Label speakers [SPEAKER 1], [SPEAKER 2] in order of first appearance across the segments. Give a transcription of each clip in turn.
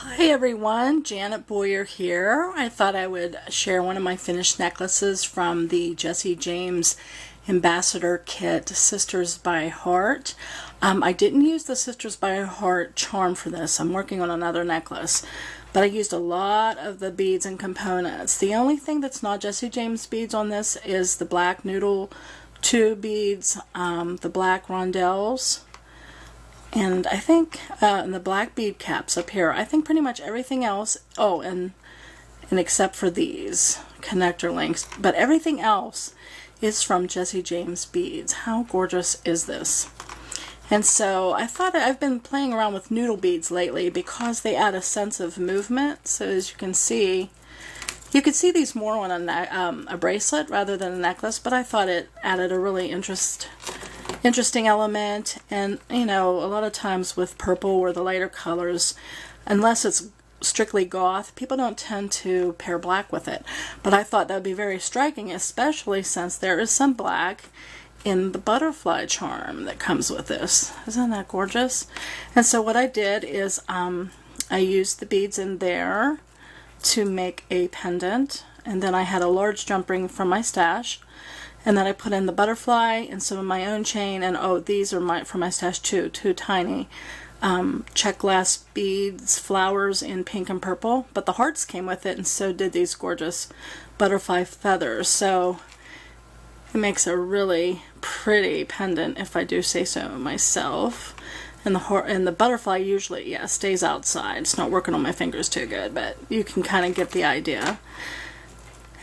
[SPEAKER 1] Hi everyone, Janet Boyer here. I thought I would share one of my finished necklaces from the Jessie James Ambassador Kit, Sisters by Heart. I didn't use the Sisters by Heart charm for this. I'm working on another necklace, but I used a lot of the beads and components. The only thing that's not Jessie James beads on this is the black noodle tube beads, the black rondelles, and I think and the black bead caps up here. I think pretty much everything else, and except for these connector links, but everything else is from Jessie James beads. How gorgeous is this? And so I thought, I've been playing around with noodle beads lately because they add a sense of movement. So as you can see, you could see these more on a bracelet rather than a necklace, but I thought it added a really interesting element. And you know, a lot of times with purple or the lighter colors, unless it's strictly goth, people don't tend to pair black with it, but I thought that would be very striking, especially since there is some black in the butterfly charm that comes with this. Isn't that gorgeous? And so what I did is I used the beads in there to make a pendant, and then I had a large jump ring from my stash, and then I put in the butterfly and some of my own chain, and these are from my stash too, two tiny check glass beads, flowers in pink and purple, but the hearts came with it, and so did these gorgeous butterfly feathers. So it makes a really pretty pendant, if I do say so myself. And the butterfly usually, stays outside. It's not working on my fingers too good, but you can kind of get the idea.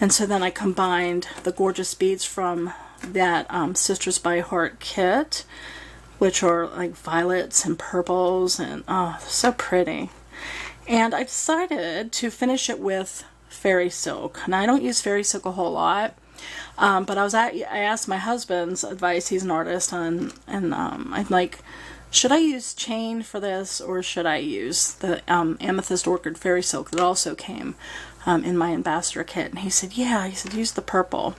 [SPEAKER 1] And so then I combined the gorgeous beads from that Sisters by Heart kit, which are like violets and purples, and so pretty. And I decided to finish it with fairy silk. And I don't use fairy silk a whole lot, but I asked my husband's advice. He's an artist, and I'm like, should I use chain for this, or should I use the Amethyst Orchid fairy silk that also came in my Ambassador kit? And he said, yeah. He said, use the purple.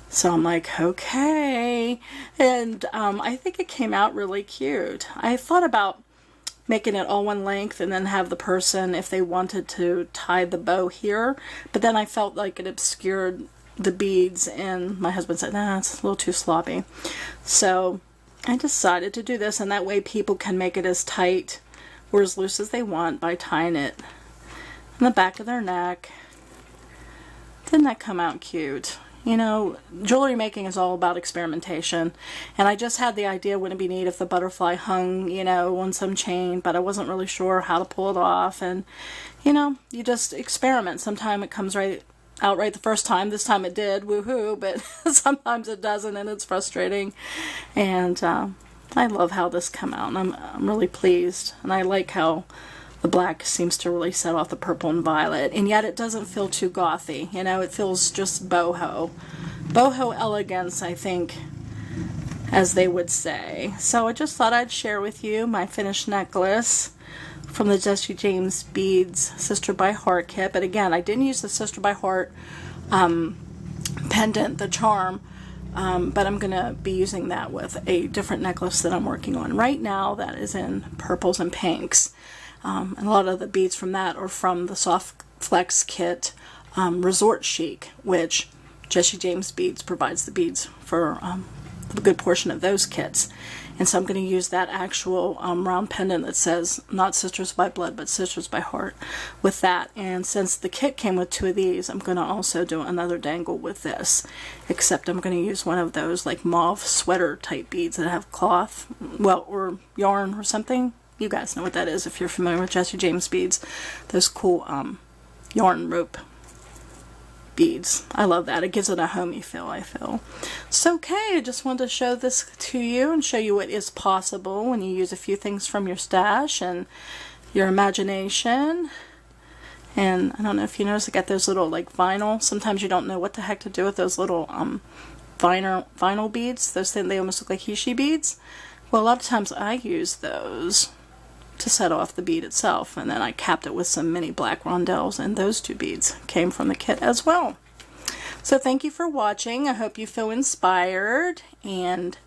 [SPEAKER 1] So I'm like, okay. And I think it came out really cute. I thought about making it all one length and then have the person, if they wanted to, tie the bow here, but then I felt like it obscured the beads, and my husband said, nah, it's a little too sloppy. So I decided to do this, and that way people can make it as tight or as loose as they want by tying it in the back of their neck. Didn't that come out cute? You know, jewelry making is all about experimentation, and I just had the idea, wouldn't it be neat if the butterfly hung, you know, on some chain, but I wasn't really sure how to pull it off. And you know, you just experiment. Sometimes it comes out right the first time. This time it did, woohoo, but sometimes it doesn't, and it's frustrating. And I love how this came out, and I'm really pleased, and I like how the black seems to really set off the purple and violet, and yet it doesn't feel too gothy. You know, it feels just boho elegance, I think, as they would say. So I just thought I'd share with you my finished necklace from the Jessie James Beads Sister by Heart kit. But again, I didn't use the Sister by Heart pendant, the charm, but I'm going to be using that with a different necklace that I'm working on right now that is in purples and pinks. And a lot of the beads from that are from the Soft Flex kit, Resort Chic, which Jessie James Beads provides the beads for a good portion of those kits. And so I'm going to use that actual round pendant that says not Sisters by Blood, but Sisters by Heart with that. And since the kit came with two of these, I'm going to also do another dangle with this, except I'm going to use one of those like mauve sweater type beads that have cloth, well, or yarn or something. You guys know what that is if you're familiar with Jessie James beads. Those cool yarn rope beads. I love that. It gives it a homey feel, I feel. So okay, I just wanted to show this to you and show you what is possible when you use a few things from your stash and your imagination. And I don't know if you notice, I got those little like vinyl. Sometimes you don't know what the heck to do with those little vinyl beads. Those things, they almost look like Hishi beads. Well, a lot of times I use those to set off the bead itself, and then I capped it with some mini black rondelles, and those two beads came from the kit as well. So thank you for watching. I hope you feel inspired, and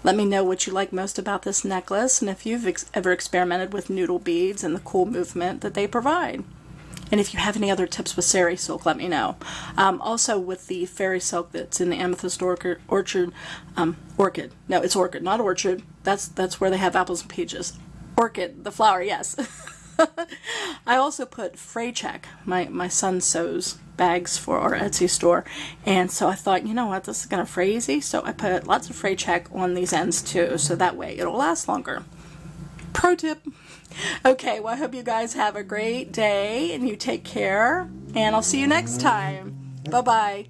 [SPEAKER 1] Let me know what you like most about this necklace and if you've ever experimented with noodle beads and the cool movement that they provide. And if you have any other tips with sari silk, let me know. Also with the fairy silk that's in the Amethyst Orchid. No, it's Orchid, not Orchard. That's where they have apples and peaches. Orchid, the flower, yes. I also put fray check. My son sews bags for our Etsy store, and so I thought, you know what, this is gonna fray easy, so I put lots of fray check on these ends too, so that way it'll last longer. Pro tip. Okay, well, I hope you guys have a great day and you take care, and I'll see you next time. Bye bye.